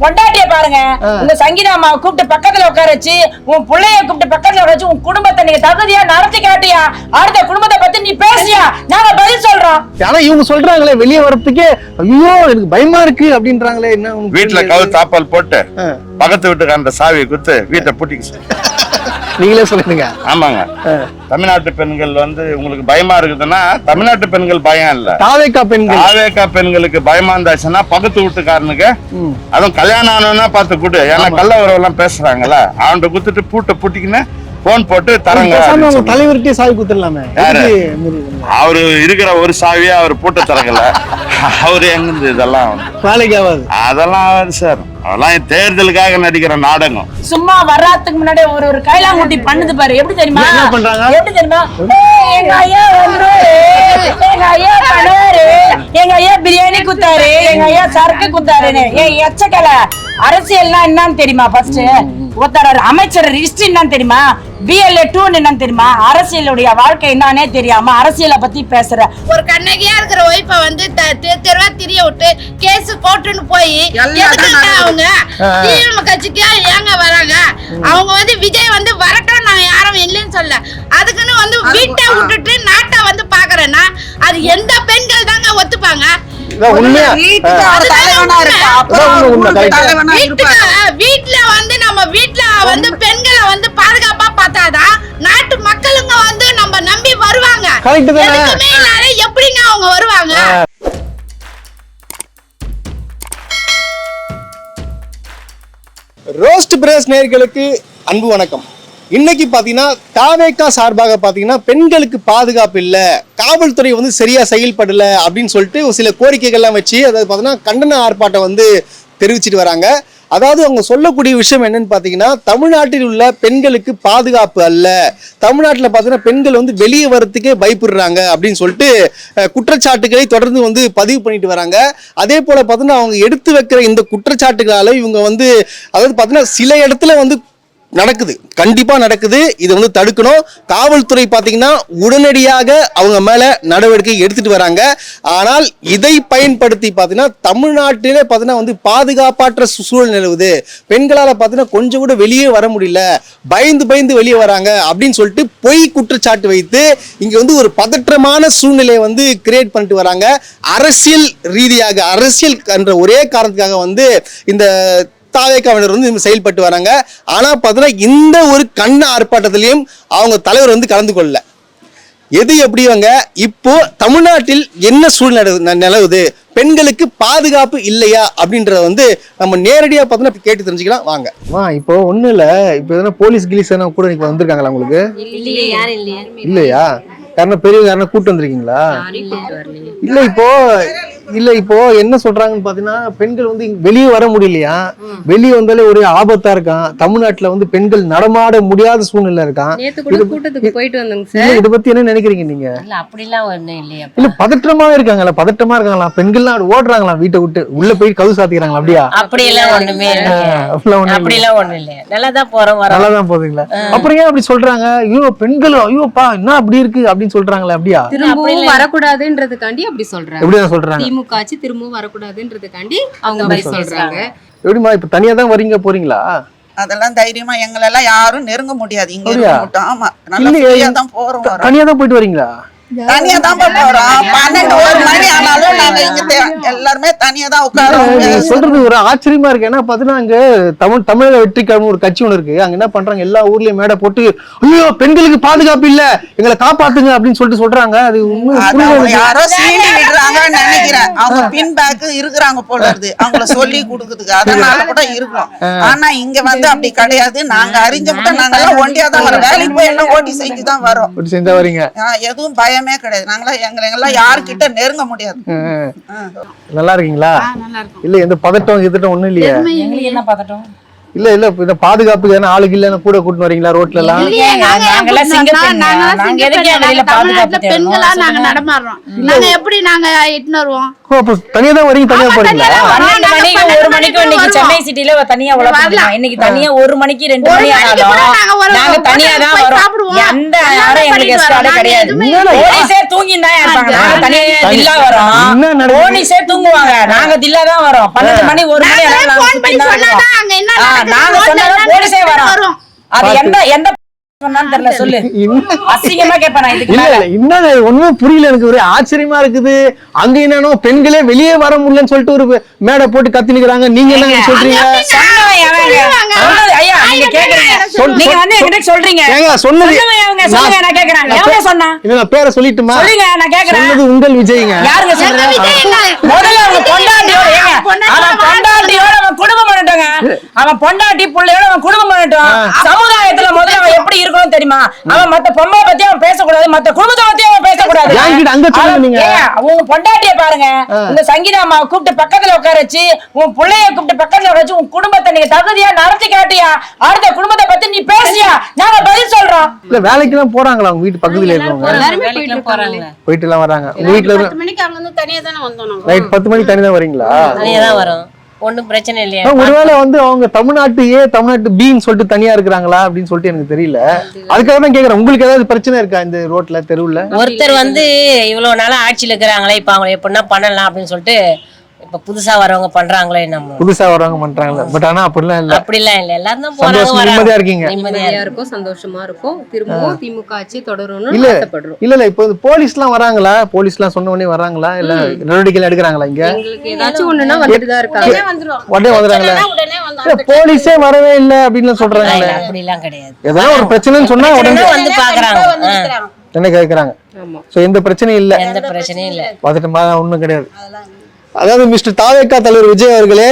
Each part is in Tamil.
பொண்டாட்டிய பாருங்க. உங்க சங்கீதா அம்மாவை கூப்பிட்டு பக்கத்துல உட்கார வச்சு, உன் பிள்ளைய கூப்பிட்டு பக்கத்துல உட்கார வச்சு, உன் குடும்பத்தை நீங்க தகுதியா நடத்தி காட்டியா? அடுத்த குடும்பத்தை பத்தி நீ பேசியா? நாங்க பதில் சொல்றோம். ஆனா இவங்க சொல்றாங்களே வெளியே வரதுக்கே ஐயோ எனக்கு பயமா இருக்கு அப்படின்றாங்களே. என்ன வீட்டுல கவு தாப்பால் போட்டு பக்கத்து வீட்டுக்கு அந்த சாவியை கொடுத்து வீட்டை பூட்டிக்க நீங்களே சொல்லுங்க. ஆமாங்க. தமிழ்நாட்டு பெண்கள் வந்து உங்களுக்கு பயமா இருக்குதுன்னா தமிழ்நாட்டு பெண்கள் பயம் இல்ல, தாவேகா பெண்களுக்கு பயமா இருந்தாச்சுன்னா பக்கத்து வீட்டுக்காரனுக்கு, அதுவும் கல்யாணம் ஆனவனா பார்த்து கூட்டு. ஏன்னா கள்ள உறவு எல்லாம் பேசுறாங்கல்ல, அவன்கிட்ட குத்துட்டு பூட்டை பூட்டிக்கின்னு போன் போட்டு தரங்க. தலைவர்கிட்டே சாவி குத்துடலாமே. அவரு இருக்கிற ஒரு சாவியா அவர் பூட்ட தரங்கல. அவரு எங்க இதெல்லாம் வேலைக்கு ஆகாது. அதெல்லாம் ஆகாது சார். அதெல்லாம் தேர்தலுக்காக நடிக்கிற நாடகம். சும்மா வர்றதுக்கு முன்னாடி ஒரு கைலாங்குட்டி பண்ணுது பாரு. எப்படி தெரியுமா? எப்படி தெரியுமா? எங்க ஐயா வந்து எங்க ஐயா பண்ணுவாரு, எங்க ஐயா பிரியாணி குத்தாரு, எங்க ஐயா சரக்கு குத்தாருன்னு. எச்சக்கல அரசியல்னா என்னன்னு தெரியுமா? ஃபர்ஸ்ட் ஒருத்தர் அமைச்சர் ஹிஸ்டரி என்னன்னு தெரியுமா? BLA 2 என்னன்னு தெரியுமா? அரசியலுடைய வாழ்க்கை என்னன்னே தெரியாம அரசியலை பத்தி பேசுற ஒரு கண்ணகியா இருக்கிற ஒய்ஃபை வந்து தெருவா திரிய விட்டு கேஸ் போட்டுன்னு போய் அவங்க திமுக கட்சிக்கு ஏங்க வராங்க? அவங்க வந்து விஜய் வந்து வரட்டும், நாங்க யாரும் இல்லைன்னு சொல்ல. அதுக்குன்னு வந்து வீட்டை விட்டுட்டு நாட்டை வந்து பாக்குறேன்னா அது எந்த பெண்கள் தாங்க ஒத்துப்பாங்க? வீட்டுல வந்து நம்ம வீட்டுல வந்து பெண்களை வந்து பாதுகாப்பா பார்த்தாதான் நாட்டு மக்களுங்க வந்து நம்ம நம்பி வருவாங்க. எப்படிங்க அவங்க வருவாங்க? ரோஸ்ட் பிரஸ் நேயர்களுக்கு அன்பு வணக்கம். இன்னைக்கு பாத்தீங்கன்னா தாவேகா சார்பாக பாத்தீங்கன்னா பெண்களுக்கு பாதுகாப்பு இல்ல, காவல்துறை வந்து சரியா செயல்படல அப்படின்னு சொல்லிட்டு சில கோரிக்கைகள்லாம் வச்சு அதாவது பாத்தீங்கன்னா கண்டன ஆர்ப்பாட்டம் வந்து தெரிவிச்சிட்டு வராங்க. அதாவது அவங்க சொல்லக்கூடிய விஷயம் என்னன்னு பாத்தீங்கன்னா, தமிழ்நாட்டில் உள்ள பெண்களுக்கு பாதுகாப்பு அல்ல, தமிழ்நாட்டில் பாத்தீங்கன்னா பெண்கள் வந்து வெளியே வரத்துக்கே பயப்படுறாங்க அப்படின்னு சொல்லிட்டு குற்றச்சாட்டுகளை தொடர்ந்து வந்து பதிவு பண்ணிட்டு வராங்க. அதே போல பாத்தீங்கன்னா அவங்க எடுத்து வைக்கிற இந்த குற்றச்சாட்டுகளால இவங்க வந்து அதாவது பாத்தீங்கன்னா சில இடத்துல வந்து நடக்குது, கண்டிப்பா நடக்குது. இதை வந்து தடுக்கணும். காவல்துறை பாத்தீங்கன்னா உடனடியாக அவங்க மேல நடவடிக்கை எடுத்துட்டு வராங்க. ஆனால் இதை பயன்படுத்தி பாத்தீங்கன்னா தமிழ்நாட்டிலே பாத்தீங்கன்னா வந்து பாதுகாப்பற்ற சூழல் நிலவுது, பெண்களால பாத்தீங்கன்னா கொஞ்சம் கூட வெளியே வர முடியல, பயந்து வெளியே வராங்க அப்படின்னு சொல்லிட்டு பொய் குற்றச்சாட்டு வைத்து இங்க வந்து ஒரு பதற்றமான சூழ்நிலையை வந்து கிரியேட் பண்ணிட்டு வராங்க. அரசியல் ரீதியாக, அரசியல் என்ற ஒரே காரணத்துக்காக வந்து இந்த தாவேகாவினர் வந்து செயல்பட்டு வராங்க. ஆனா பாத்தீங்கன்னா இந்த ஒரு கண்ண ஆர்ப்பாட்டத்திலையும் அவங்க தலைவர் வந்து கலந்து கொள்ளல. எது எப்படிவங்க இப்போ தமிழ்நாட்டில் என்ன சூழ்நிலை நிலவுது, பெண்களுக்கு பாதுகாப்பு இல்லையா அப்படின்றத வந்து நம்ம நேரடியா பார்த்தோன்னா கேட்டு தெரிஞ்சுக்கலாம் வாங்க. இப்போ ஒண்ணு இல்ல, இப்போ எதனா போலீஸ் கிலீஸ் கூட நீங்க வந்திருக்காங்களா உங்களுக்கு? இல்லையா? காரணம் பெரிய காரணம் கூட்டு வந்திருக்கீங்களா? இல்ல இப்போ என்ன சொல்றாங்கன்னு பாத்தீங்கன்னா பெண்கள் வந்து வெளியே வர முடியலையா, வெளியே வந்தாலே ஒரே ஆபத்தா இருக்கான், தமிழ்நாட்டுல வந்து பெண்கள் நடமாட முடியாத சூழ்நிலை இருக்கான். கூட்டத்துக்கு போயிட்டு வந்தோங்க சார். இத பத்தி என்ன நினைக்கிறீங்க நீங்க? இல்ல அப்படிலாம் ஒண்ணும் இல்லையா. இல்ல பதற்றமா இருக்காங்களா பெண்கள்லாம் ஓடுறாங்களா வீட்டை விட்டு உள்ள போய் கதவு சாத்திக்கிறாங்களா? அப்படியா? அப்படியெல்லாம் ஒண்ணுமே இல்ல. அப்படிலாம் ஒண்ணும் இல்ல. நல்லாதான் போறோம் வரோம். நல்லாதான் போறீங்களா? அப்புறம் ஏன் அப்படி சொல்றாங்க? ஐயோ பெண்கள் ஐயோப்பா என்ன அப்படி இருக்கு அப்படின்னு சொல்றாங்களே? அப்படியா? திரும்பவும் வரக்கூடாதுன்றதுக்காண்டி அப்படி சொல்றாங்க. எப்படிதான் சொல்றாங்க? திமுக ஆட்சி திரும்பவும் வரக்கூடாதுன்றதுக்காண்டி அவங்க அப்படி சொல்றாங்க. எப்படிமா இப்ப தனியா தான் வரீங்க போறீங்களா? அதெல்லாம் தைரியமா எங்களெல்லாம் யாரும் நெருங்க முடியாது. இங்க இருக்க. ஆமா, நல்லா தான் போறோம். தனியா தான் போயிட்டு வரீங்களா? தனியா தான் போறோம். 12 மணி ஆனாலும் நாங்க இங்க எல்லாருமே தனியா தான் உட்காரோம். சொல்றது ஒரு ஆச்சரியமா இருக்கு. ஏன்னா பாத்தீங்கன்னா அங்க தமிழக வெற்றி கழகம் ஒரு கட்சி ஒண்ணு இருக்கு. அங்க என்ன பண்றாங்க, எல்லா ஊர்லயும் மேடை போட்டு ஐயோ பெண்களுக்கு பாதுகாப்பு இல்ல, எங்களை காப்பாத்துங்க அப்படின்னு சொல்லிட்டு சொல்றாங்க. அது யாரோ சீனி விடுறாங்கன்னு நினைக்கிறேன். அவங்க பின் பேக் இருக்கிறாங்க போல இருக்கு, அவங்கள சொல்லி கொடுக்குறதுக்கு. அதனால கூட இருக்கும். ஆனா இங்க வந்து அப்படி கிடையாது. நாங்க அறிஞ்ச மட்டும் நாங்க எல்லாம் ஒண்டியா தான் வரோம். வேலைக்கு போய் எல்லாம் ஓட்டி செஞ்சுதான் வரோம். செஞ்சா வரீங்க. எதுவும் பயமே கிடையாது. எங்கெல்லாம் யாருக்கிட்ட நெருங்க முடியாது. நல்லா இருக்கீங்களா? இல்ல எந்த பதட்டம் எதிர்ட்டம் ஒண்ணும் இல்லையா? என்ன பதட்டம்? இல்ல இந்த பாதுகாப்புக்கு ஏன்னா ஆளுக்கு இல்லன்னு கூட கூட்டிட்டு வரீங்களா ரோட்ல எல்லாம்? நாங்கெல்லாம் சிங்கப்பெண். நாங்க எதுக்கு வெளியில பாதுகாப்பு தேடணும்? பெண்களா நாங்க நடமாடுறோம். நாங்க எப்படி நாங்க இட்டுன்னு வருவோம்? அப்ப தனியா தான் வரீங்க, தனியா போறீங்களா? 12 மணிக்கு 1 மணிக்கு இன்னைக்கு சென்னை சிட்டில தனியா உழப்பலாம். இன்னைக்கு தனியா 1 மணிக்கு 2 மணி ஆனாலும் நாங்க தனியா தான் வரோம். எந்த யாரும் எங்களுக்கு எஸ்கார்ட் கிடையாது. போலீஸே தூங்கிதான் இருப்பாங்க. நாங்க தனியா தில்லா வரோம். போலீஸே தூங்குவாங்க. நாங்க தில்லா தான் வரோம். 12 மணி 1 மணி ஆனாலும் ஃபோன் பண்ணி சொன்னாதான் அங்க என்ன நாங்க சொன்னாலும் போலீஸே வரோம். அது எந்த சொன்னான்னு தெரியல, சொல்லு. அசிங்கமா கேட்பேன் நான் இதுக்கு. இல்ல இன்னும் ஒண்ணுமே புரியல, எனக்கு ஒரே ஆச்சரியமா இருக்குது. அங்க என்னன்னா பெண்களே வெளியே வர முடியலன்னு சொல்லிட்டு ஒரு மேடை போட்டு கத்தி நிக்கிறாங்க. நீங்க என்ன சொல்றீங்க? ஐயா நீங்க கேக்குறீங்க, நீங்க வந்து என்கிட்ட சொல்றீங்க. ஏங்க சொன்னது சொல்லுங்க, நான் கேக்குறேன். எவங்க சொன்னா? இல்ல நான் பேரை சொல்லிட்டுமா? சொல்லுங்க, நான் கேக்குறேன். சொன்னது உங்கள் விஜய்ங்க. யாருங்க சொல்றீங்க? முதல்ல அவங்க பொண்டாட்டியோட ஏங்க அவன் பொண்டாட்டியோட அவன் குடும்பம் பண்ணட்டாங்க. அவன் பொண்டாட்டி புள்ளையோட அவன் குடும்பம் பண்ணட்டும். சமுதாயத்துல முதல்ல அவன் எப்படி இருக்கணும் தெரியுமா? அவன் மத்த பொம்பளை பத்தி அவன் பேசக்கூடாது, மத்த குடும்பத்தை பத்தி அவன் பேசக்கூடாது. உங்க பொண்டாட்டிய பாருங்க, உங்க சங்கீதா அம்மாவை கூப்பிட்டு பக்கத்துல உட்கார வச்சு, உன் பிள்ளைய கூப்பிட்டு பக்கத்துல உட்கார வச்சு, உன் குடும்பத்தை நீங்க தகுதியா நடத்தி காட்டியா? அடுத்த குடும்பத்தை பத்தி நீ பேசியா? நாங்க பதில் சொல்றோம். இல்ல வேலைக்கு எல்லாம் போறாங்களா உங்க வீட்டு பக்கத்துல இருக்கவங்க? எல்லாருமே போயிட்டு எல்லாம் வராங்க. உங்க வீட்டுல 10 மணிக்கு அவங்க வந்து தனியா தானே வந்தோம். ரைட் 10 மணிக்கு தனியா தான் வரீங்களா? தனியா தான் வரோம், ஒண்ணும் பிரச்சனை இல்லையா? ஒருவேளை வந்து அவங்க தமிழ்நாட்டு ஏ தமிழ்நாட்டு பின்னு சொல்லிட்டு தனியா இருக்கிறாங்களா அப்படின்னு சொல்லிட்டு எனக்கு தெரியல. அதுக்காக தான் கேக்குறேன், உங்களுக்கு ஏதாவது பிரச்சனை இருக்கா இந்த ரோட்ல தெருவுல? ஒருத்தர் வந்து இவ்வளவு நாளா ஆட்சியில இருக்கிறாங்களே, இப்ப அவங்க எப்படின்னா பண்ணலாம் அப்படின்னு சொல்லிட்டு இப்ப புதுசா வரவங்க பண்றாங்களே. நம்ம புதுசா வரவங்க பண்றாங்களே, பட் ஆனா அப்படிலாம் இல்ல. அப்படிலாம் இல்ல, எல்லாரும் தான் சந்தோஷமா போறாங்க, நிம்மதியா இருக்கீங்க. நிம்மதியா இருக்கும், சந்தோஷமா இருக்கும். திரும்பவும் திமுக ஆட்சி தொடரும்னு இல்ல ஆசைப்படுறோம். இல்ல இப்போ போலீஸ் எல்லாம் வராங்களா? போலீஸ் எல்லாம் சொன்ன உடனே வராங்களா? இல்ல நடவடிக்கை எடுக்கிறாங்களா? இங்க எங்களுக்கு ஏதாச்சும் ஒண்ணுன்னா வந்துட்டு தான் இருக்காங்க. உடனே வந்துறாங்களா? போலீஸே வரவே இல்ல அப்படின்னு சொல்றாங்களே. அப்படிலாம் கிடையாது. ஏதாவது ஒரு பிரச்சனைன்னு சொன்னா உடனே வந்து பாக்குறாங்க, என்ன கேக்குறாங்க. சோ எந்த பிரச்சனையும் இல்ல, எந்த பிரச்சனையும் இல்ல, வந்துட்டமா ஒண்ணும் கிடையாது. அதாவது மிஸ்டர் தாவேகா தலைவர் விஜய் அவர்களே,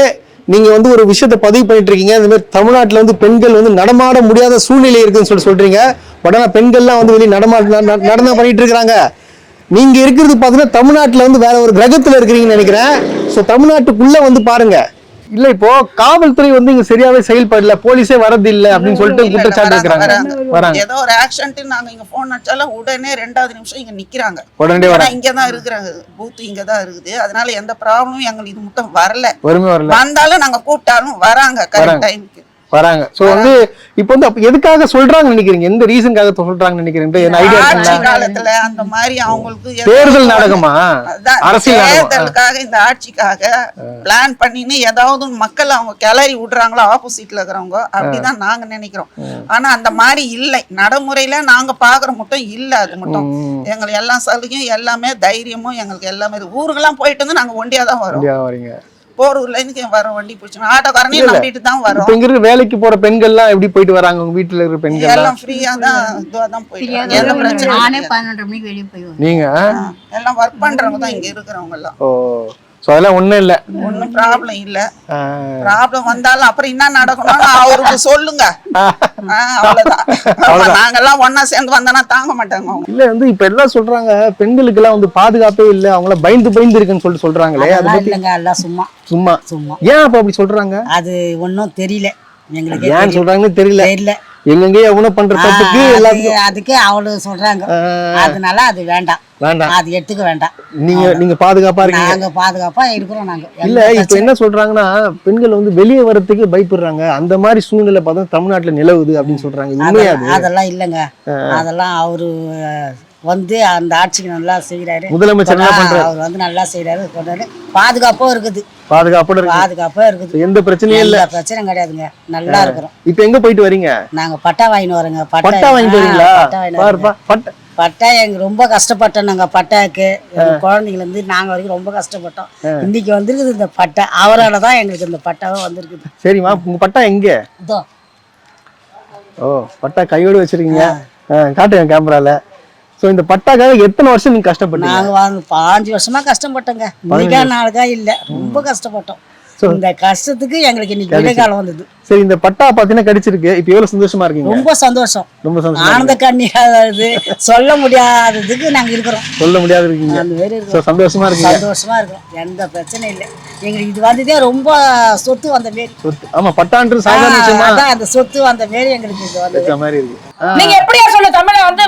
நீங்க வந்து ஒரு விஷயத்த பதிவு பண்ணிட்டு இருக்கீங்க. இந்த மாதிரி தமிழ்நாட்டுல வந்து பெண்கள் வந்து நடமாட முடியாத சூழ்நிலை இருக்குன்னு சொல்றீங்க. பட் ஆனா பெண்கள்லாம் வந்து வெளியே நடனம் பண்ணிட்டு இருக்காங்க. நீங்க இருக்கிறது பாத்தீங்கன்னா தமிழ்நாட்டுல வந்து வேற ஒரு கிரகத்துல இருக்கிறீங்கன்னு நினைக்கிறேன். சோ தமிழ்நாட்டுக்குள்ள வந்து பாருங்க. இல்ல இப்போ காவல்துறை வந்து இங்க சரியாவே செயல்படல, போலீஸே வரது இல்ல அப்படின்னு சொல்லிட்டு குற்றச்சாட்டு இருக்கிறாங்க. வராங்க, ஏதோ ஒரு ஆக்சிடென்ட் நாங்க இங்க போன் அடிச்சாலும் உடனே 2வது நிமிஷம் இங்க நிக்கிறாங்க. உடனே வராங்க. இங்கதான் இருக்கிறாங்க, பூத் இங்கதான் இருக்குது. அதனால எந்த ப்ராப்ளமும் எங்களுக்கு இது மட்டும் வரல. வரல, வந்தாலும் நாங்க கூப்பிட்டாலும் வராங்க கரெக்ட் டைமுக்கு வராங்க. சோ வந்து இப்போ வந்து எதுக்காக சொல்றாங்க நினைக்கிறீங்க? எந்த ரீசன்காக சொல்றாங்கன்னு நினைக்கிறீங்க? ஐடியா ஆட்சி காலத்துல அந்த மாதிரி அவங்களுக்கு தேர்தல் நாடகமா, அரசியல் தேர்தலுக்காக இந்த ஆட்சிக்காக பிளான் பண்ணின்னு ஏதாவது மக்கள் அவங்க கிளறி விடுறாங்களோ ஆப்போசிட்ல இருக்கிறவங்க, அப்படிதான் நாங்க நினைக்கிறோம். ஆனா அந்த மாதிரி இல்லை, நடைமுறையில நாங்க பாக்குற மட்டும் இல்ல. அது மட்டும் எங்களுக்கு எல்லா சலுகையும் எல்லாமே தைரியமும் எங்களுக்கு எல்லாமே ஊருக்கெல்லாம் போயிட்டு வந்து நாங்க ஒண்டியா தான் வரோம். போரூர்ல இருந்து வரோம், வண்டி பிடிச்சோம், ஆட்டோக்காரனையும் நம்பிட்டு தான் வரோம். இங்க இருக்க வேலைக்கு போற பெண்கள்லாம் எப்படி போயிட்டு வராங்க? உங்க வீட்டுல இருக்கிற பெண்கள் எல்லாம் ஃப்ரீயா தான் இதுவாதான் போயிட்டு எந்த பிரச்சனை. நானே 11:30 மணிக்கு வெளியே போயிடுவேன். நீங்க எல்லாம் ஒர்க் பண்றவங்க தான் இங்க இருக்கிறவங்க எல்லாம். ஓ சோ அதெல்லாம் ஒண்ணும் இல்ல, ஒன்னும் ப்ராப்ளம் இல்ல. ப்ராப்ளம் வந்தாலும் அப்புறம் என்ன நடக்கணும்னு அவருக்கு சொல்லுங்க, அவ்வளவுதான். நாங்கெல்லாம் ஒன்னா சேர்ந்து வந்தோம்னா தாங்க மாட்டாங்க அவங்க. இல்ல வந்து இப்ப எல்லாம் சொல்றாங்க பெண்களுக்கு எல்லாம் வந்து பாதுகாப்பே இல்ல, அவங்கள பயந்து இருக்குன்னு சொல்லிட்டு சொல்றாங்களே. அது இல்லங்க, எல்லாம் சும்மா சும்மா சும்மா. ஏன் அப்ப அப்படி சொல்றாங்க? அது ஒன்னும் தெரியல எங்களுக்கு, ஏன் சொல்றாங்கன்னு தெரியல. தெரியல, எங்கெங்கே எவனோ பண்ற தப்புக்கு எல்லாத்துக்கும் அதுக்கு அவ்வளவு சொல்றாங்க. அதனால அது வேண்டாம், அது எடுத்துக்க வேண்டாம். நீங்க பாதுகாப்பா இருக்கீங்க, நாங்க பாதுகாப்பா இருக்கிறோம். நாங்க இல்ல இப்ப என்ன சொல்றாங்கன்னா பெண்கள் வந்து வெளியே வரதுக்கு பயப்படுறாங்க, அந்த மாதிரி சூழ்நிலை பார்த்தா தமிழ்நாட்டுல நிலவுது அப்படின்னு சொல்றாங்க. அதெல்லாம் இல்லங்க, அதெல்லாம் அவரு வந்து அந்த ஆட்சிக்கு நல்லா செய்யறாரு, முதலமைச்சர் அவர் வந்து நல்லா செய்யறாரு, பாதுகாப்பும் இருக்குது, பாதுகாப்பா இருக்குது. எந்த பிரச்சனையும் இல்ல, பிரச்சனை கிடையாதுங்க, நல்லா இருக்கிறோம். இப்ப எங்க போயிட்டு வரீங்க? நாங்க பட்டா வாங்கிட்டு வரோங்க. பட்டா வாங்கிட்டு வரீங்களா? பட்டா எங்க ரொம்ப கஷ்டப்பட்டோம். நாங்க பட்டாக்கு குழந்தைங்கள இருந்து நாங்க வரைக்கும் ரொம்ப கஷ்டப்பட்டோம். இன்னைக்கு வந்திருக்குது இந்த பட்டா, அவரால் தான் எங்களுக்கு இந்த பட்டாவும் வந்திருக்குது. சரிம்மா, உங்க பட்டா எங்க? ஓ பட்டா கையோடு வச்சிருக்கீங்க, காட்டுங்க கேமரால. சோ இந்த பட்டாக்காக எத்தனை வருஷம் நீங்க கஷ்டப்பட்டீங்க? நாங்க 5 வருஷமா கஷ்டப்பட்டோங்க. இன்னைக்கா நாளுக்கா இல்ல, ரொம்ப கஷ்டப்பட்டோம். இந்த கஷ்டத்துக்கு எங்களுக்கு இன்னைக்கு விடைக்காலம் வந்தது. சரி, இந்த பட்டா பாத்தீங்கன்னா கிடைச்சிருக்கு, இப்ப எவ்வளவு சந்தோஷமா இருக்கீங்க? ரொம்ப சந்தோஷம், ரொம்ப சந்தோஷமா ஆனந்த கண்ணீராது சொல்ல முடியாததுக்கு நாங்க இருக்கிறோம். சொல்ல முடியாது இருக்கீங்க. அந்த மாதிரி So, இருக்கிறோம். சந்தோஷமா இருக்கீங்க. சந்தோஷமா இருக்கும், எந்த பிரச்சனையும் இல்லை. எங்களுக்கு இது வந்ததே ரொம்ப சொத்து வந்த மாரி. சொத்து. ஆமா, பட்டான்றது சாதாரண விஷயமா அதான் அந்த சொத்து வந்த மாரி எங்களுக்கு இது வந்தது. இருக்க மாதிரி இருக்கு. நீங்க எப்படியா சொல்ல தமிழ வந்து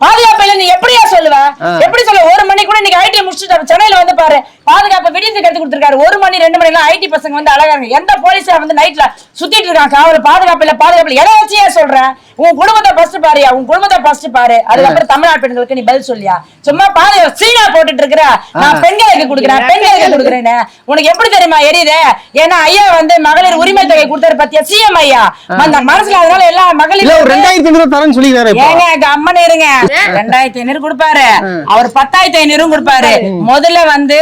பாதுகாப்பு இல்ல, நீ எப்படியா சொல்லுவ? எப்படி சொல்ல? 1 மணி கூட நீங்க ஐடி முடிச்சுட்டு சென்னையில வந்து பாரு, பாதுகாப்பு விடிந்து கத்து கொடுத்திருக்காரு. 1 மணி 2 மணி எல்லாம் ஐடி பசங்க வந்து அழகா இருக்கு. எந்த போலீஸா வந்து நைட்ல சுத்திட்டு இருக்காங்க, காவல் பாதுகாப்பு இல்ல, பாதுகாப்பு இல்ல. எதை வச்சியா சொல்றேன்? உன் குடும்பத்தை ஃபர்ஸ்ட் பாருயா, உன் குடும்பத்தை ஃபர்ஸ்ட் பாரு, அதுக்கப்புறம் தமிழ்நாட்டு பெண்களுக்கு நீ பதில் சொல்லியா? சும்மா பாதுகாப்பு சீனா போட்டுட்டு இருக்கிற, நான் பெண்களுக்கு கொடுக்குறேன், பெண்களுக்கு கொடுக்குறேன்னு உனக்கு எப்படி தெரியுமா எரியுது? ஏன்னா ஐயா வந்து மகளிர் உரிமை தொகை கொடுத்தாரு பத்தியா, சிஎம் ஐயா. அந்த மனசுல அதனால எல்லா மகளிர் 2500 தரேன்னு சொல்லிக்கிறாரு. ஏங்க அம்மன் இருங்க, 2500 கொடுப்பாரு, அவர் 10,500 கொடுப்பாரு. முதல்ல வந்து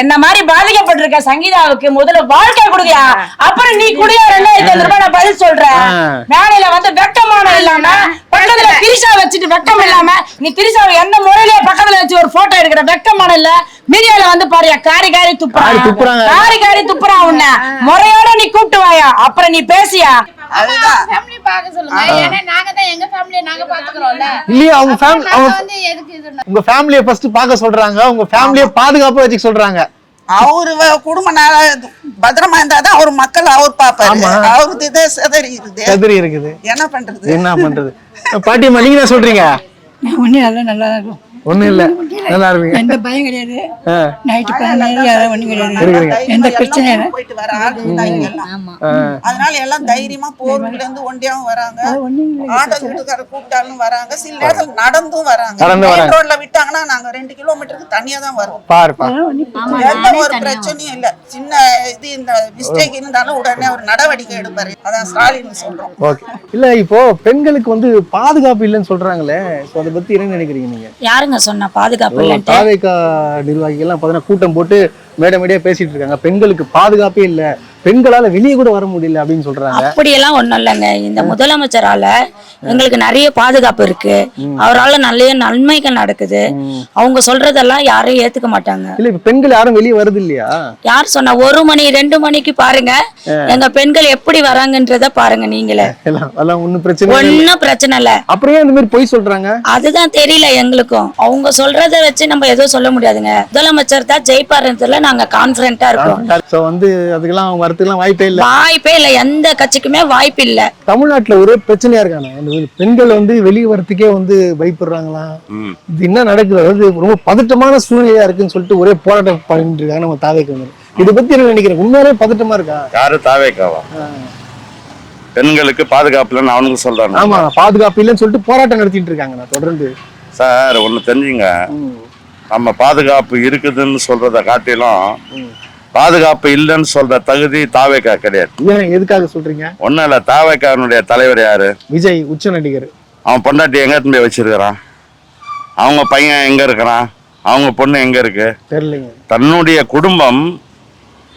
என்ன மாதிரி பாதிக்கப்பட்டிருக்க சங்கீதாவுக்கு முதல்ல வாழ்க்கை கொடுக்கியா, அப்புறம் நீ குடியா 2,500 ரூபாய் நான் பதில் சொல்றேன். வேலையில வந்து வெக்கமான இல்லாம பக்கத்துல திரிஷா வச்சுட்டு வெக்கம் இல்லாம நீ திரிஷாவை எந்த முறையில பக்கத்துல வச்சு ஒரு போட்டோ எடுக்கிற வெக்கமான இல்ல. மீடியால வந்து பாரியா காரி காரி துப்புறாங்க, காரி காரி துப்புறான். உன்ன முறையோட நீ கூப்பிட்டு வாயா, அப்புறம் நீ பேசியா. அதுதான் ஃபேமிலி பார்க்க சொல்லுங்க. ஏன்னா நாங்க தான் எங்க ஃபேமிலியை நாங்க பாத்துக்கிறோம்ல. இல்லையா, அவங்க நாங்க வந்து எதுக்கு இது உங்க ஃபேமிலியை ஃபர்ஸ்ட் பார்க்க சொல்றாங்க, உங்க ஃபேமிலியை பாதுகாப்பா வச்சுக்க சொல்றாங்க. அவரு குடும்ப பத்திரமா இருந்தாதான் அவர் மக்கள் அவர் பாப்பாரு. அவருக்கு இதே கதிரி இருக்குது, என்ன பண்றது? என்ன பண்றது? பாட்டியம்மா, நீங்க என்ன சொல்றீங்க? நல்லா இருக்கும், ஒண்ணும் இல்ல, நல்லா இருப்பீங்க, எந்த பயம் கிடையாது. நைட்டு 12 யாரும் ஒண்ணும் கிடையாது, எந்த பிரச்சனையும் போயிட்டு வர அதனால எல்லாம் தைரியமா போர்ல இருந்து ஒண்டியாவும் வராங்க, ஆட்டோ வீட்டுக்கார கூப்பிட்டாலும் வராங்க, சில நேரத்துல நடந்தும் வராங்க. மெயின் ரோட்ல விட்டாங்கன்னா நாங்க 2 கிலோமீட்டருக்கு தனியா தான் வருவோம். பாருப்பா, எந்த ஒரு பிரச்சனையும் இல்ல. சின்ன இது இந்த மிஸ்டேக் இருந்தாலும் உடனே ஒரு நடவடிக்கை எடுப்பாரு. அதான் ஸ்டாலின் சொல்றோம். ஓகே. இல்ல, இப்போ பெண்களுக்கு வந்து பாதுகாப்பு இல்லைன்னு சொல்றாங்களே, சோ அதை பத்தி என்ன நினைக்கிறீங்க நீங்க? யாருங்க சொன்னா பாதுகாப்பு இல்ல? தாவேகா நிர்வாகிகள் எல்லாம் பாத்தீங்கன்னா கூட்டம் போட்டு மேடையா பேசிட்டு இருக்காங்க, பெண்களுக்கு பாதுகாப்பே இல்ல, பெண்களால வெளியே கூட வர முடியல அப்படின்னு சொல்றாங்க. அப்படியெல்லாம் ஒண்ணும் இல்லைங்க. இந்த முதலமைச்சரால எங்களுக்கு நிறைய பாதுகாப்பு இருக்கு, அவரால நிறைய நன்மைகள் நடக்குது. அவங்க சொல்றதெல்லாம் யாரும் ஏத்துக்க மாட்டாங்க. இல்ல, இப்ப பெண்கள் யாரும் வெளியே வருது இல்லையா? யார் சொன்னா? 1 மணி 2 மணிக்கு பாருங்க எங்க பெண்கள் எப்படி வராங்கன்றத பாருங்க நீங்களே. ஒண்ணும் பிரச்சனை இல்ல. அப்புறம் ஏன் இந்த மாதிரி பொய் சொல்றாங்க? அதுதான் தெரியல எங்களுக்கும். அவங்க சொல்றத வச்சு நம்ம எதுவும் சொல்ல முடியாதுங்க. முதலமைச்சர் தான் ஜெயிப்பாருன்றதுல நாங்க கான்பிடென்ட்டா இருக்கோம். சோ வந்து அதுக்கெல்லாம் வரதுக்கெல்லாம் வாய்ப்பே இல்ல, எந்த கட்சிக்குமே வாய்ப்பு இல்ல. தமிழ்நாட்டுல ஒரே பிரச்சனையா இருக்காங்க, பெண்கள் வந்து வெளியே வரதுக்கே வந்து பயப்படுறாங்களா? இது என்ன நடக்குது? அதாவது ரொம்ப பதட்டமான சூழ்நிலையா இருக்குன்னு சொல்லிட்டு ஒரே போராட்டம் பண்ணிட்டு இருக்காங்க நம்ம தாவேக்கா. இதை பத்தி என்ன நினைக்கிறேன்? உண்மையிலே பதட்டமா இருக்கா? யாரு தாவேக்காவா? பெண்களுக்கு பாதுகாப்பு இல்லைன்னு அவனுக்கு சொல்றாங்க. ஆமா, பாதுகாப்பு இல்லைன்னு சொல்லிட்டு போராட்டம் நடத்திட்டு இருக்காங்க. நான் தொடர்ந்து சார் ஒண்ணு தெரிஞ்சுங்க, நம்ம பாதுகாப்பு இருக்குதுன்னு சொல்றத காட்டிலும் பாதுகாப்பு இல்லைன்னு சொல்ற தகுதி தாவேக்கா கிடையாது. ஏன், எதுக்காக சொல்றீங்க? ஒன்னும் இல்ல, தாவேக்கானுடைய தலைவர் யாரு? விஜய், உச்ச நடிகர். அவன் பொண்டாட்டி எங்க போய் வச்சிருக்கிறான்? அவங்க பையன் எங்க இருக்கிறான்? அவங்க பொண்ணு எங்க இருக்கு? தெரியலைங்க. தன்னுடைய குடும்பம்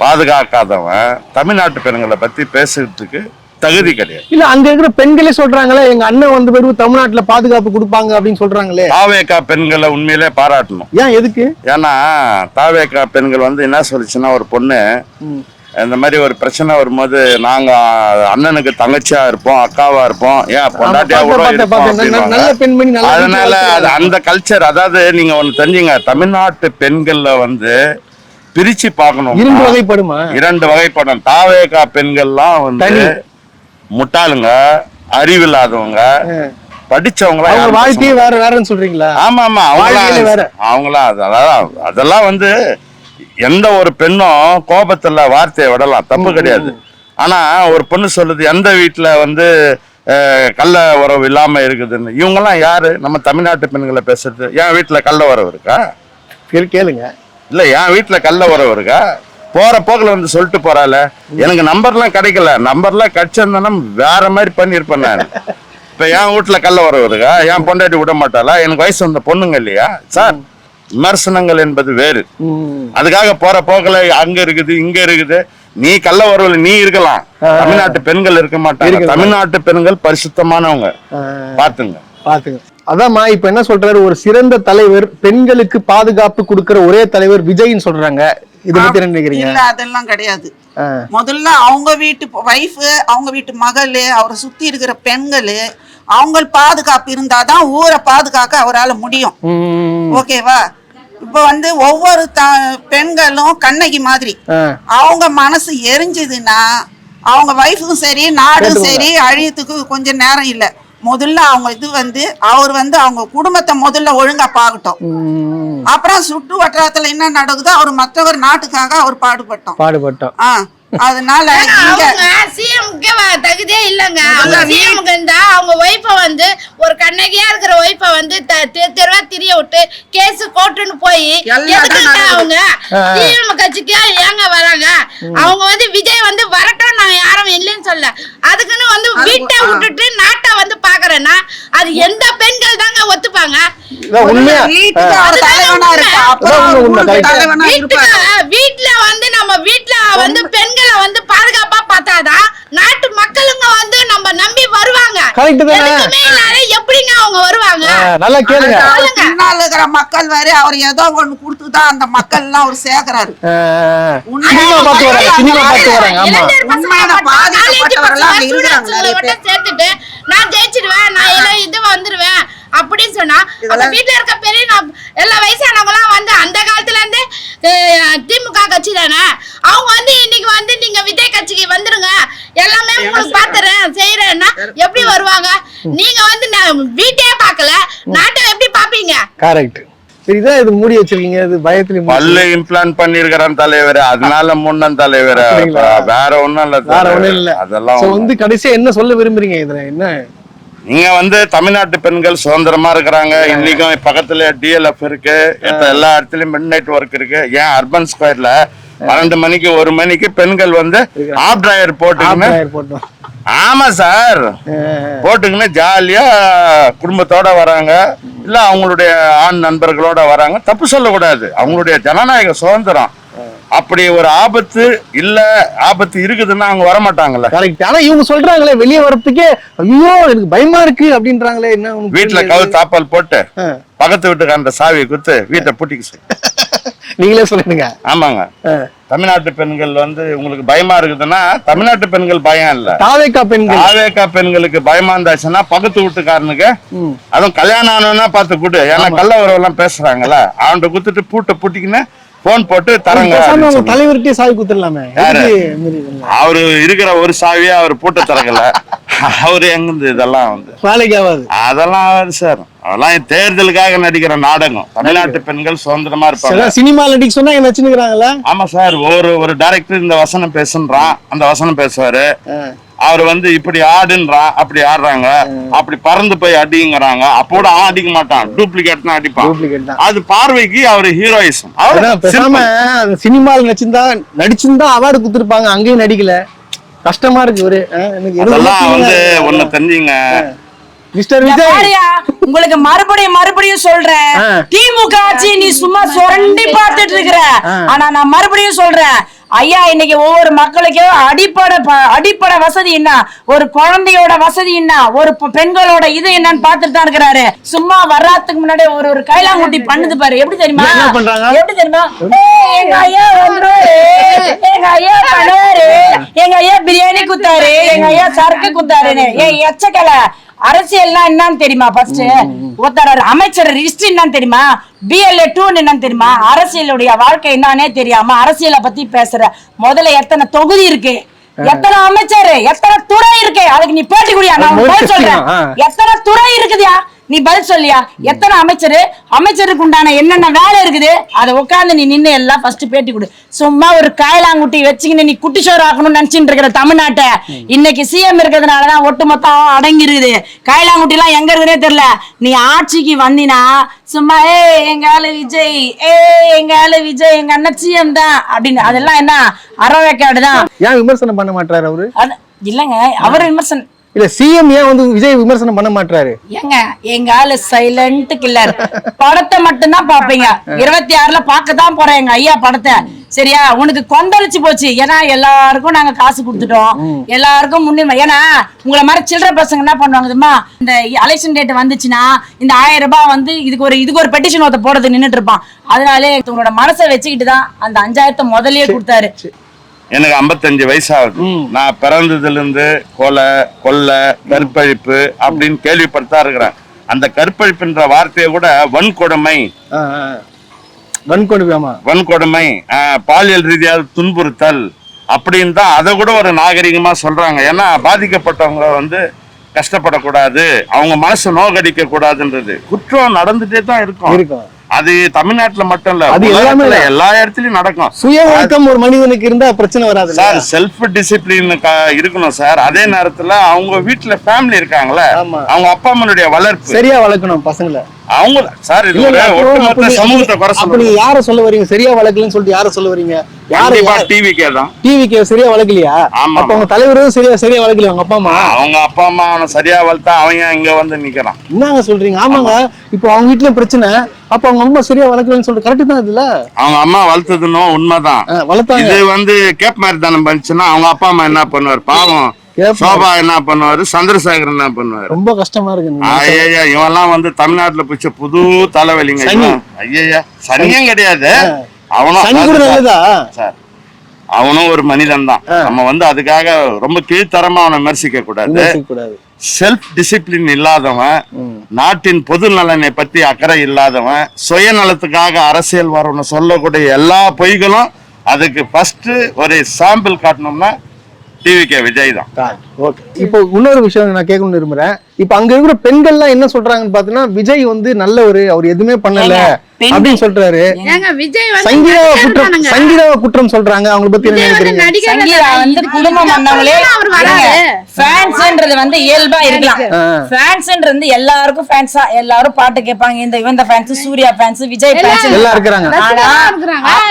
பாதுகாக்காதவன் தமிழ்நாட்டு பெண்களை பத்தி பேசுறதுக்கு தகுதி கிடையாது. இல்ல, அங்க இருக்கிற பெண்களே சொல்றாங்களே, எங்க அண்ணன் வந்து போய் தமிழ்நாட்டுல பாதுகாப்பு கொடுப்பாங்க அப்படின்னு சொல்றாங்களே. தாவேக்கா பெண்களை உண்மையிலே பாராட்டணும். ஏன், எதுக்கு? ஏன்னா தாவேக்கா பெண்கள் வந்து என்ன சொல்லிச்சுன்னா, ஒரு பொண்ணு இந்த மாதிரி ஒரு பிரச்சனை வரும்போது நாங்க அண்ணனுக்கு தங்கச்சியா இருப்போம், அக்காவா இருப்போம், ஏன் பொண்டாட்டியா கூட இருப்போம். அதனால அந்த கல்ச்சர், அதாவது நீங்க ஒண்ணு தெரிஞ்சுங்க, தமிழ்நாட்டு பெண்கள்ல வந்து பிரிச்சு பார்க்கணும். 2 வகைப்படுமா? 2 வகைப்படும். தாவேக்கா பெண்கள்லாம் வந்து முட்டாளுங்க, அறிவில்லாதவங்க, படிச்சவங்களா, வாழ்க்கையே வேற வேறன்னு சொல்றீங்களா? ஆமா ஆமா, அவங்களாம் அதெல்லாம் வந்து எந்த ஒரு பெண்ணும் கோபத்துல வார்த்தையை விடலாம், தப்பு கிடையாது. ஆனா ஒரு பொண்ணு சொல்லுது எந்த வீட்டுல வந்து கள்ள உறவு இல்லாம இருக்குதுன்னு. இவங்க எல்லாம் யாரு? நம்ம தமிழ்நாட்டு பெண்களை பேசுறது. என் வீட்டுல கள்ள உறவு இருக்கா? கேளுங்க. இல்ல, என் வீட்டுல கள்ள உறவு இருக்கா? போற போக்குல வந்து சொல்லிட்டு போறால, எனக்கு நம்பர்லாம் கிடைக்கல, நம்பர்லாம் கிடைச்சிருந்தா வேற மாதிரி பண்ணிருப்பேன் நான். இப்ப என் வீட்டுல கள்ள உறவு இருக்கா? என் பொண்டாட்டி விட மாட்டாளா? எனக்கு வயசு வந்த பொண்ணுங்க இல்லையா சார்? விமர்சனங்கள் என்பது வேறு. அதுக்காக போற போக்குல அங்க இருக்குது இங்க இருக்குது, நீ கள்ள உறவுல நீ இருக்கலாம், தமிழ்நாட்டு பெண்கள் இருக்க மாட்டாங்க. தமிழ்நாட்டு பெண்கள் பரிசுத்தமானவங்க, பாத்துங்க. அதாம்மா, இப்ப என்ன சொல்றாரு, ஒரு சிறந்த தலைவர், பெண்களுக்கு பாதுகாப்பு கொடுக்கிற ஒரே தலைவர் விஜய்ன்னு சொல்றாங்க. இத பத்தி என்ன நினைக்கிறீங்க? இல்ல அதெல்லாம் கிடையாது. முதல்ல அவங்க வீட்டு வைஃப், அவங்க வீட்டு மகள், அவரை சுத்தி இருக்கிற பெண்கள், அவங்க பாதுகாப்பு இருந்தாதான் ஊரை பாதுகாக்க அவரால் முடியும். ஓகேவா? இப்ப வந்து ஒவ்வொரு பெண்களும் கண்ணகி மாதிரி அவங்க மனசு எரிஞ்சதுன்னா அவங்க வைஃபுக்கும் சரி நாடும் சரி அழியத்துக்கு கொஞ்சம் நேரம் இல்லை. முதல்ல அவங்க இது வந்து அவர் வந்து அவங்க குடும்பத்தை முதல்ல ஒழுங்கா பார்க்கட்டும். அப்புறம் சுற்று வட்டாரத்துல என்ன நடக்குதோ அவர் மற்றவர் நாட்டுக்காக அவர் பாடுபட்டோம். அதனால சிஎம்க்கு தகுதியே இல்லங்க. சிஎம்க்கு இருந்தா அவங்க ஒய்ஃப வந்து ஒரு கண்ணகியா இருக்கிற ஒய்ஃப வந்து தெருவா திரிய விட்டு கேஸ் கோர்ட்டுன்னு போய் எதுக்குங்க அவங்க சிஎம் கட்சிக்கு ஏங்க வராங்க? அவங்க வந்து விஜய் வந்து வரட்டும், நான் யாரும் இல்லைன்னு சொல்ல. அதுக்குன்னு வந்து வீட்டை விட்டுட்டு நாட்டை வந்து பாக்குறேன்னா அது எந்த பெண்கள் தாங்க ஒத்துப்பாங்க? வீட்டுல வந்து நம்ம வீட்டுல வந்து பெண்களை வந்து பாதுகாப்பா பார்த்தாதான் நாட்டு மக்களுங்க வந்து நம்ம நம்பி வருவாங்க. எப்படிங்க அவங்க வருவாங்க? நல்லா கேளுங்க. பின்னால இருக்கிற மக்கள் வேற அவர் ஏதோ ஒண்ணு கொடுத்துதான் அந்த மக்கள் எல்லாம் அவர் சேர்க்கிறாரு. சேர்த்துட்டு நான் ஜெயிச்சிடுவேன், நான் எல்லாம் இது வந்துருவேன் அப்படின்னு சொன்னா வீட்டுல இருக்க பெரிய எல்லா வயசானவங்க எல்லாம் வந்து அந்த காலத்துல இருந்து திமுக கட்சி தானே. அவங்க வந்து இன்னைக்கு வந்து நீங்க விஜய் கட்சிக்கு வந்துருங்க, எல்லாமே உங்களுக்கு பாத்துறேன் செய்யறேன்னா எப்படி வருவாங்க? நீங்க வந்து வீட்டையே பாக்கல, நாட்டை எப்படி பாப்பீங்க? கரெக்ட். சரிதான், இது மூடி வச்சிருக்கீங்க. இது பயத்துல பல்ல இம்ப்ளான்ட் பண்ணிருக்கிறான் தலைவர், அதனால முன்னன் தலைவர், வேற ஒண்ணும் இல்ல. வேற ஒண்ணும் இல்ல. அதெல்லாம் வந்து கடைசியா என்ன சொல்ல விரும்புறீங்க இதுல? என்ன நீங்க வந்து தமிழ்நாட்டு பெண்கள் சுதந்திரமா இருக்கிறாங்க. இன்னைக்கும் பக்கத்துல டிஎல்எஃப் இருக்கு, எல்லா இடத்துலயும் மிட் நைட் ஒர்க் இருக்கு. ஏன் அர்பன் ஸ்கொயர்ல 12 மணிக்கு 1 மணிக்கு பெண்கள் வந்து ஆப் டிரைவர் போட்டுக்கின்னு, ஆமா சார், போட்டுக்கின்னு ஜாலியா குடும்பத்தோட வராங்க, இல்ல அவங்களுடைய ஆண் நண்பர்களோட வராங்க. தப்பு சொல்லக்கூடாது, அவங்களுடைய ஜனநாயக சுதந்திரம். அப்படி ஒரு ஆபத்து இல்ல, ஆபத்து இருக்குதுன்னா அவங்க வரமாட்டாங்கல்ல. கரெக்ட். ஆனா இவங்க சொல்றாங்களே வெளியே வரதுக்கே ஐயோ எனக்கு பயமா இருக்கு அப்படின்றாங்களே. என்ன வீட்டுல கவு தாப்பால் போட்டு பக்கத்து வீட்டுக்கு அந்த சாவியை குத்து வீட்டை பூட்டிக்கு நீங்களே சொல்லுங்க. ஆமாங்க. தமிழ்நாட்டு பெண்கள் வந்து உங்களுக்கு பயமா இருக்குதுன்னா தமிழ்நாட்டு பெண்கள் பயம் இல்ல, தாவேகா பெண்களுக்கு பயமா இருந்தாச்சுன்னா பக்கத்து வீட்டுக்காரனுக்கு, அதுவும் கல்யாணம் ஆனோன்னா பார்த்து கூட்டு, ஏன்னா கள்ள உறவு எல்லாம் பேசுறாங்கல்ல, அவன்கிட்ட குத்துட்டு பூட்டை பூட்டிக்கின்னு போன் போட்டு தரங்க. தலைவர்கிட்டே சாவி குத்துடலாமே. அவரு இருக்கிற ஒரு சாவியே அவர் பூட்ட தரங்கல. அவரு எங்கிருந்து இதெல்லாம் வந்து வேலைக்கு ஆகாது. அதெல்லாம் ஆகாது சார். அதெல்லாம் தேர்தலுக்காக நடிக்கிற நாடகம். தமிழ்நாட்டு பெண்கள் சுதந்திரமா இருப்பாங்க. சினிமா நடிக்க சொன்னா என்ன வச்சுக்கிறாங்களா? ஆமா சார். ஒரு டைரக்டர் இந்த வசனம் பேசுன்றான், அந்த வசனம் பேசுவாரு. அவர் வந்து இப்படி ஆடுன்றான், அப்படி ஆடுறாங்க, அப்படி பறந்து போய் அடிங்கிறாங்க. அப்போட அடிக்க மாட்டான், டூப்ளிகேட் தான் அடிப்பான். அது பார்வைக்கு அவரு ஹீரோயிசம். சினிமாவில் நடிச்சிருந்தா அவார்டு குடுத்திருப்பாங்க, அங்கேயும் நடிக்கல. கஷ்டமா இருக்கு. ஒரு அதெல்லாம் வந்து ஒண்ணு தெரிஞ்சுங்க மிஸ்டர் விஜய், உங்களுக்கு மறுபடியும் சொல்றேன், திமுக ஆட்சி நீ சும்மா சுரண்டி பார்த்துட்டு இருக்கிற. ஆனா நான் மறுபடியும் சொல்றேன் ஐயா, இன்னைக்கு ஒவ்வொரு மக்களுக்கும் அடிப்படை வசதி என்ன, ஒரு குழந்தையோட வசதி என்ன, ஒரு பெண்களோட இது என்னன்னு பாத்துட்டு தான் இருக்கிறாரு. சும்மா வர்றதுக்கு முன்னாடி ஒரு கைலாங்குட்டி பண்ணுது பாரு. எப்படி தெரியுமா? எங்க ஐயா வந்துருவாரு, எங்க ஐயா பண்ணுவாரு, எங்க ஐயா பிரியாணி குத்தாரு, எங்க ஐயா சரக்கு குத்தாருன்னு. எச்சக்கல அரசியல்னா என்னன்னு தெரியுமா? ஃபர்ஸ்ட் ஒருத்தர் அமைச்சர் ரிஜிஸ்டர் என்னன்னு தெரியுமா? BLA 2 என்னன்னு தெரியுமா? அரசியலுடைய வாழ்க்கை என்னன்னே தெரியாம அரசியலை பத்தி பேசுற. முதல்ல எத்தனை தொகுதி இருக்கு, எத்தனை அமைச்சர், எத்தனை துறை இருக்கு, அதுக்கு நீ பேட்டி குடியா? நான் பதில் சொல்றேன். எத்தனை துறை இருக்குதுயா, நீ பதில் சொல்லியா? எத்தனை அமைச்சருக்கு உண்டான என்னென்ன வேலை இருக்குது, அதை உட்காந்து நீ நின்று எல்லாம் ஃபர்ஸ்ட் பேட்டி கொடு. சும்மா ஒரு காயலாங்குட்டி வச்சுக்கின்னு நீ குட்டிச்சோறு ஆக்கணும்னு நினைச்சிட்டு இருக்கிற தமிழ்நாட்டை. இன்னைக்கு சிஎம் இருக்கிறதுனாலதான் ஒட்டுமொத்தம் அடங்கி இருக்குது. காயலாங்குட்டி எல்லாம் எங்க இருக்குன்னே தெரியல. நீ ஆட்சிக்கு வந்தினா சும்மா எங்க ஆளு விஜய், எங்க ஆளு விஜய், எங்க அண்ணன் சிஎம் தான் அப்படின்னு, அதெல்லாம் என்ன அறவேக்காடுதான். ஏன் விமர்சனம் பண்ண மாட்டாரு அவரு? இல்லங்க, அவர் விமர்சனம் இல்ல, சிஎம் ஏன் வந்து விஜய் விமர்சனம் பண்ண மாட்டாரு? ஏங்க, எங்க ஆளு சைலண்ட் கில்லர். படத்தை மட்டும்தான் பாப்பீங்க. 26ல பாக்கதான் போறேன் எங்க ஐயா படத்தை. சரியா? உனக்கு கொந்தளிச்சு போச்சு. ஏன்னா எல்லாருக்கும் நாங்க காசு கொடுத்துட்டோம், எல்லாருக்கும் முன்னுரிமை. ஏன்னா உங்களை மாதிரி சில்லற பசங்க என்ன பண்ணுவாங்க தெரியுமா, இந்த எலெக்ஷன் டேட் வந்துச்சுன்னா இந்த 1000 ரூபாய் வந்து இதுக்கு ஒரு பெட்டிஷன் ஒருத்த போடுறது நின்னுட்டு இருப்பான். அதனாலே உங்களோட மனசை வச்சுக்கிட்டு தான் அந்த 5000 முதல்லயே கொடுத்தாரு. எனக்கு 55 வயசாகுது. நான் பிறந்ததுல இருந்து கொலை கற்பழிப்பு அப்படின்னு கேள்விப்பட்டா இருக்கிறேன். அந்த கற்பழிப்புன்ற வார்த்தையை கூட வன்கொடுமை, பாலியல் ரீதியாக துன்புறுத்தல் அப்படின்னு தான் அதை கூட ஒரு நாகரிகமா சொல்றாங்க. ஏன்னா பாதிக்கப்பட்டவங்க வந்து கஷ்டப்படக்கூடாது, அவங்க மனசு நோகடிக்க கூடாதுன்றது குற்றம் நடந்துட்டே தான் இருக்கும். அது தமிழ்நாட்டுல மட்டும் இல்ல, அது எல்லா இடத்துலயும் நடக்கும். சுய ஒழுக்கம் ஒரு மனிதனுக்கு இருந்தா பிரச்சனை வராது சார். செல்ஃப் டிசிப்ளின் இருக்கணும் சார். அதே நேரத்துல அவங்க வீட்டுல ஃபேமிலி இருக்காங்களே, அவங்க அப்பா அம்மனுடைய வளர்ப்பு சரியா வளர்க்கணும் பசங்களை. அவங்க சார் இது ஒட்டுமொத்த சமூகத்தை குறை சொல்லுங்க. யார சொல்ல வரீங்க சரியா வளர்க்கலன்னு சொல்லிட்டு? யார சொல்ல வரீங்க? டிவிகே தான். டிவிகே சரியா வளர்க்கலையா? அப்ப அவங்க தலைவரும் சரியா வளர்க்கல. அவங்க அப்பா அம்மா அவனை சரியா வளர்த்தா அவன் இங்க வந்து நிக்கிறான். என்னங்க சொல்றீங்க? ஆமாங்க, இப்போ அவங்க வீட்டுல பிரச்சனை, அப்ப அவங்க அம்மா சரியா வளர்க்கலன்னு சொல்லிட்டு கரெக்ட் தான். இதுல அவங்க அம்மா வளர்த்ததுன்னு உண்மைதான். வளர்த்தாங்க. இது வந்து கேப் மாதிரி தானே பண்ணுச்சுன்னா அவங்க அப்பா அம்மா என்ன பண்ணுவார் பாவம்? சோபா என்ன பண்ணுவாரு, சந்திரசேகர் என்ன பண்ணுவாரு? ரொம்ப கஷ்டமா இருக்கு. ஐயா இவெல்லாம் வந்து தமிழ்நாட்டுல பிடிச்ச புது தலைவலிங்க. ஐயா சனியும் கிடையாது, அவனும் சார், அவனும் ஒரு மனிதன் தான். நம்ம வந்து அதுக்காக ரொம்ப கீழ்த்தரமா அவனை விமர்சிக்க கூடாது. செல்ஃப் டிசிப்ளின் இல்லாதவன், நாட்டின் பொது நலனை பத்தி அக்கறை இல்லாதவன், சுயநலத்துக்காக அரசியல் வரணும்னு சொல்லக்கூடிய எல்லா பொய்களும். அதுக்கு ஃபர்ஸ்ட் ஒரு சாம்பிள் காட்டணும்னா டிவிகே விஜய் தான். இப்போ இன்னொரு விஷயம் நான் கேட்கணும்னு விரும்புறேன். இப்ப அங்க இருக்கிற பெண்கள்லாம் என்ன சொல்றாங்கன்னு பாத்தீங்கன்னா, விஜய் வந்து நல்லவரு, அவர் எதுவுமே பண்ணல அப்படின்னு சொல்றாரு. சங்கீதாவை குற்றம் சொல்றாங்க. அவங்க பத்தி என்ன நினைக்கிறீங்க? சங்கீதா வந்து குடும்பம் பண்ணவங்களே ஃபேன்ஸ்ன்றது வந்து இயல்பா இருக்கலாம். ஃபேன்ஸ்ன்றது எல்லாருக்கும் ஃபேன்ஸா, எல்லாரும் பாட்டு கேட்பாங்க. இந்த fans, Suriya fans, Vijay fans எல்லாம் இருக்காங்க.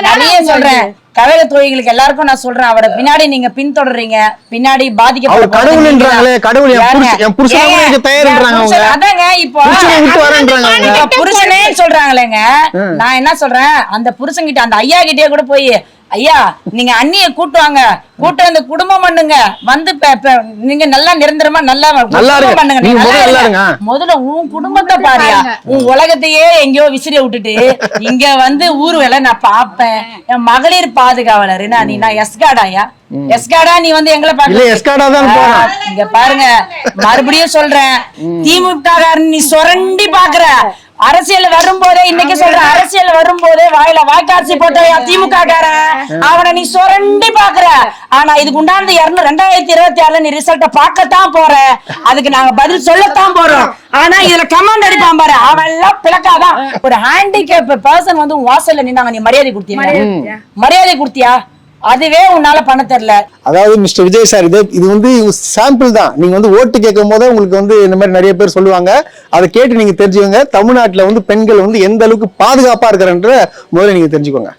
நிறைய சொல்றேன் கழக தோழிகளுக்கு எல்லாருக்கும் நான் சொல்றேன், அவரை பின்னாடி நீங்க பின்தொடர்றீங்க, பின்னாடி பாதிக்கப்படுற அதாங்க இப்போ புருஷனே சொல்றாங்களேங்க. நான் என்ன சொல்றேன், அந்த புருஷன்கிட்ட அந்த ஐயா கிட்டே கூட போய், ஐயா நீங்க அண்ணிய கூட்டுவாங்க, கூட்டு அந்த குடும்பம் பண்ணுங்க, வந்து நீங்க நல்லா நிரந்தரமா நல்லா பண்ணுங்க. முதல்ல உன் குடும்பத்தை பாருயா, உன் உலகத்தையே எங்கேயோ விசிறிய விட்டுட்டு இங்க வந்து ஊர் வேலை நான் பாப்பேன். என் மகளிர் பாதுகாவலர் நான் எஸ்காடாயா? எஸ்காடா நீ வந்து எங்களை பாக்க இங்க பாருங்க. மறுபடியும் சொல்றேன், திமுக நீ சொரண்டி பாக்குற. அரசியல் வரும்போதே இன்னைக்கு சொல்ற, அரசியல் வரும்போதே வாயில வாய்க்காட்சி போட்ட திமுக காரன் அவனை நீ சொரண்டி பாக்குற. ஆனா இதுக்கு உண்டானது 2026 நீ ரிசல்ட்ட பார்க்கத்தான் போற, அதுக்கு நாங்க பதில் சொல்லத்தான் போறோம். ஆனா இதுல கமெண்ட் அடிப்பான் பாரு, அவன் எல்லாம் பிளக்காதான். ஒரு ஹேண்டிகேப் பர்சன் வந்து வாசல்ல நின்னாங்க, நீ மரியாதை கொடுத்தியா? மரியாதை கொடுத்தியா? அதுவே உன்னால பண்ண தெரியல. அதாவது மிஸ்டர் விஜய் சார், இது வந்து சாம்பிள் தான். நீங்க வந்து ஓட்டு கேட்கும் போதே உங்களுக்கு வந்து இந்த மாதிரி நிறைய பேர் சொல்லுவாங்க. அதை கேட்டு நீங்க தெரிஞ்சுக்கோங்க. தமிழ்நாட்டுல வந்து பெண்கள் வந்து எந்த அளவுக்கு பாதுகாப்பா இருக்கிறன்ற முதல்ல நீங்க தெரிஞ்சுக்கோங்க.